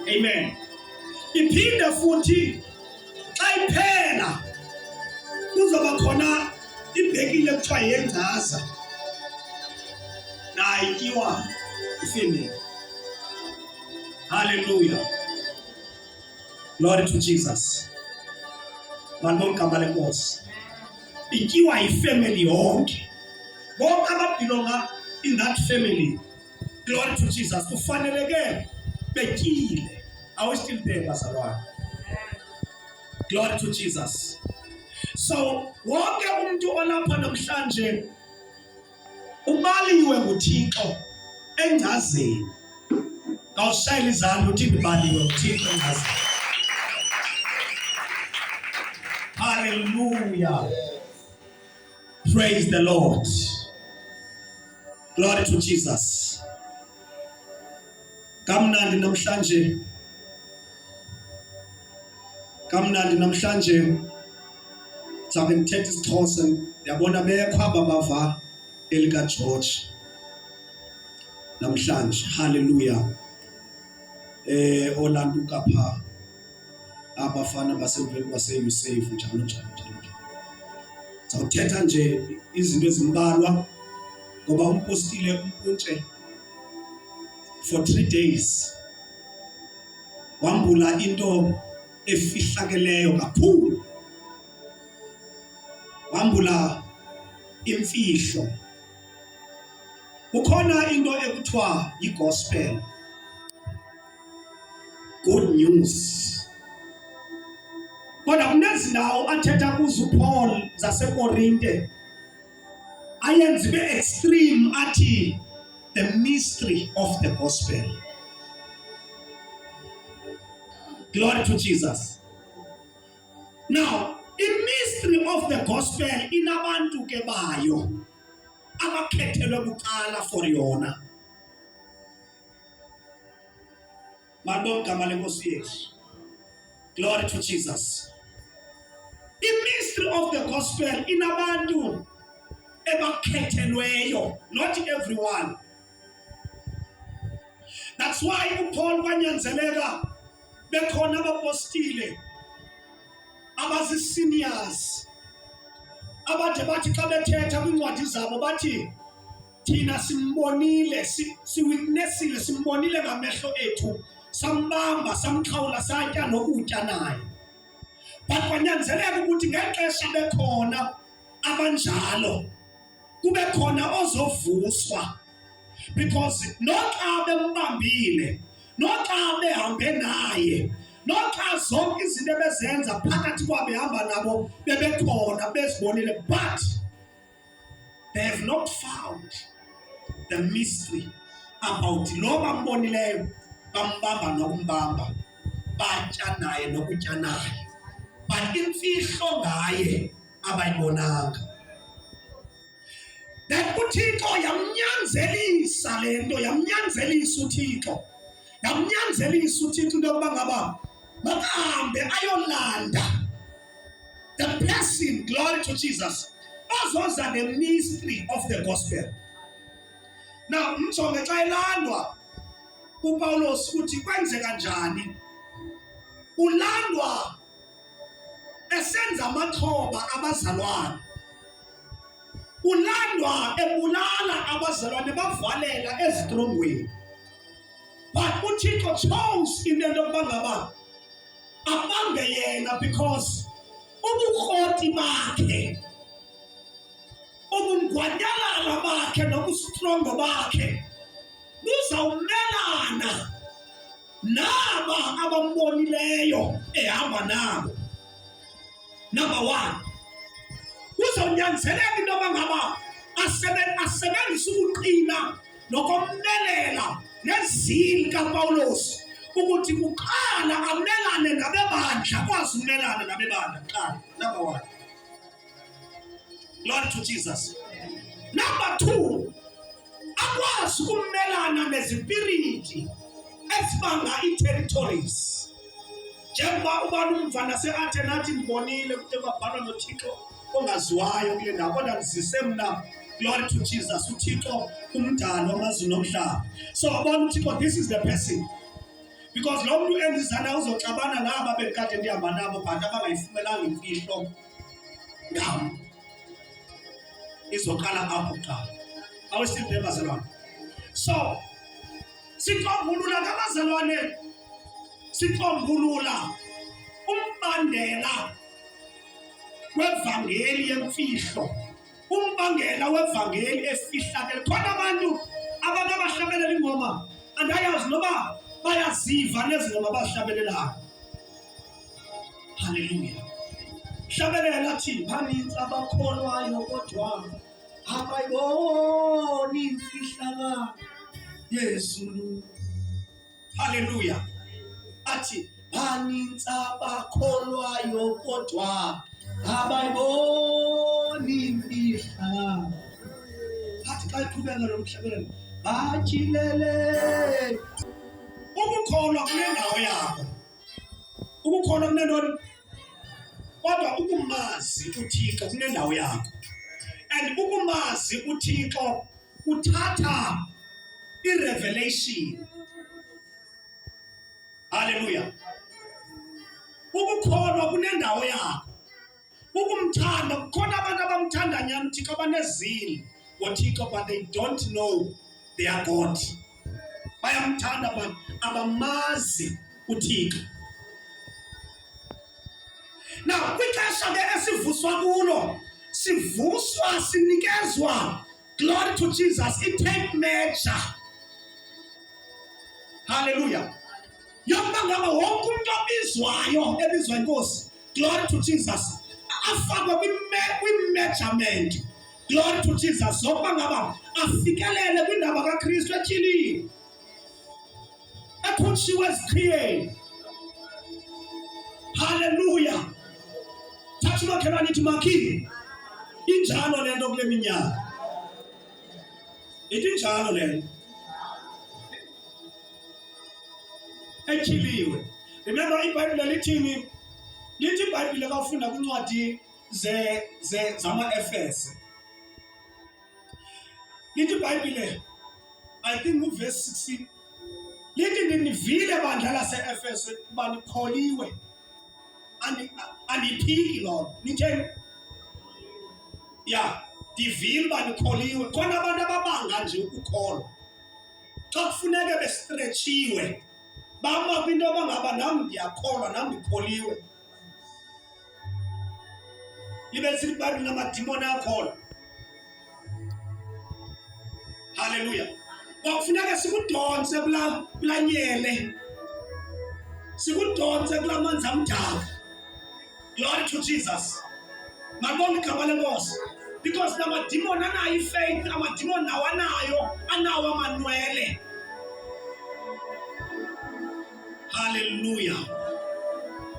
Amen. Iphinde futhi xa iphela kuzoba khona ibhekile kuthiwa yenzaza nayo ityiwa ifemeli. Hallelujah. Glory to Jesus. Ngibonga igama lenkosi. Ityiwa ifamily yonke. Bonke ababelonga in that family. Glory to Jesus. Kufaneleke betyile. Are we still there, bazalwane? Glory to Jesus. So wonke umuntu olapha namhlanje ubaliwe nguThixo engazini. Awushayela izandla uthi ngibaliwe nguThixo engazini. Hallelujah. Praise the Lord. Glory to Jesus. Kamnandi namhlanje sabe ngithetha isiXhosa yabona bekhaba bava elika George namhlanje. Hallelujah. Olanduka pha abafana basemveli kwase-USAF njalo. Sawuthetha nje izinto ezimbalwa ngoba umpostile umpuntshe for 3 days wambula into efihlakeleyo kakhulu, wambula imfihlo. Kukhona into ekuthiwa yi-gospel, good news. Kodwa kunezindawo athetha kuzo uPaul zaseKorinte ayenza ibe extreme athi the mystery of the gospel. Glory to Jesus. Now, the mystery of the gospel inabantu ke bayo abakhethelwe kuqala for yona. Mabonga igama lenkosi yethu. Glory to Jesus. The mystery of the gospel inabantu ebakhethelweyo, not everyone. That's why uPaul kwanyanzeleka bekhona abapostile abaziseniors abade bathi xa bethetha kwincwadi zabo bathi thina simbonile, siwitnessile, simbonile ngamehlo ethu, sambamba, samxhawula, satya nokutya naye. But kwanyanzeleka ukuthi ngexesha bekhona abanjalo kube khona ozovuswa, because noxa bembambile, noxa behambe naye, noxa zonke izinto bezenza phakathi kwabo behamba nabo bebekhona bezibonile, but they have not found the mystery about lo bambonileyo, bambamba nokumbamba, batya naye nokutya naye, but imfihlo ngaye abayibonanga. That uThixo yamnyanzelisa lento, yamnyanzelisa uThixo into yokuba ngaba makahambe ayolanda the person, glory to Jesus, ozoza the mystery of the gospel. Now mjonge xa elandwa uPawulos uthi kwenzeka njani. Ulandwa esenza amaxhoba abazalwane, ulandwa ebulala abazalwane, bavalela ezitrongweni. But uThixo chose into yokuba ngaba abambe yena, because ubukroti bakhe, ubungwadalala bakhe nobustrongo bakhe buzawumelana naba abambonileyo ehamba nabo. Number one, kuzonyanzeleka into yoba ngaba asebenzise ukuqina nokomelela nezili kaPawulos ukuthi kuqala amelane nabebandla, kwazi umelana nabebandla kuqala. Number one. Glory to Jesus. Number two, akwazi ukumelana nezipiriti ezibanga i-territories. Njengoba ubani umfana se-athe nathi ngibonile kude kwabhalwa noThixo ongaziwayo kule ndawo, kodwa ndizise mna. Glory to Jesus. uThixo umdali wamazulu nomhlaba. So abona uThixo, this is the person. because lo muntu enzisana uzoxabana naba bekade ndihamba nabo but abangayifumelanga imfihlo ngam. Izoqala apho kuqala. Awusithi bazalwane. So sikhumbula ngabazalwane, sikhumbula umbandela wevangeli yemfihlo, umbangela wevangeli efihlakele. Khona abantu abahlabelela ingoma andayazi noba bayaziva nezingoma abazihlabelelayo. Hallelujah. Hlabelela thi banintsi abakholwayo kodwa abayiboni imfihlakalo yezulu. Hallelujah. Athi banintsi abakholwayo kodwa abayiboni imfihlakalo. Athi xa iqhubeka lo mhlabelela batyilele. Ukukholwa kunendawo yakho. Ukukholwa kunentoni? Kodwa ukumazi uThixo kunendawo yakho. And ukumazi uThixo uthatha i-revelation. Hallelujah. Ukukholwa kunendawo yakho. Ukumthanda, kukhona abantu abamthanda nyani uThixo abanezini ngoThixo but they don't know their God. Bayamthanda but abamazi uThixo. Now, kwixesha ke esivuswa kulo, sivuswa sinikezwa, glory to Jesus, it take measure. Hallelujah. Yokuba ngaba wonke umuntu obizwayo ebizwa inkosi, glory to Jesus, afakwe kwi-measurement, glory to Jesus, yokuba ngaba afikelele kwindaba kaKristu etyhilini, ekhutshiwe eziqhiyeni. Hallelujah. Thatha umakhelwane ithi makhi, injalo le nto kule minyaka. Ithi injalo le nto. Etyhiliwe. Remember iBhayibhile lithini? Lithi iBhayibhile ka ufunda kwincwadi zama-Efese. Lithi iBhayibhile, I think verse 16. Lithi ndinivile bandla lase-Efese uba nikholiwe. Andiphiki loo nitheni? Ya, ndivile uba nikholiwe. Khona abantu ababanga nje ukukholwa. Xa kufuneke bestretchiwe, bama kwinto yoba ngaba nam ndiyakholwa, nam ndikholiwe. Libe lithi iBhayibhile namadimoni ayakholwa. Hallelujah. Kwakufuneka sikudonse kulaa nyele, sikudonse kulaa manzi amdaka. Glory to Jesus. Mabonke igama lenkosi. Because namadimoni anayo ifaith, amadimoni nawo anawo amanwele. Hallelujah.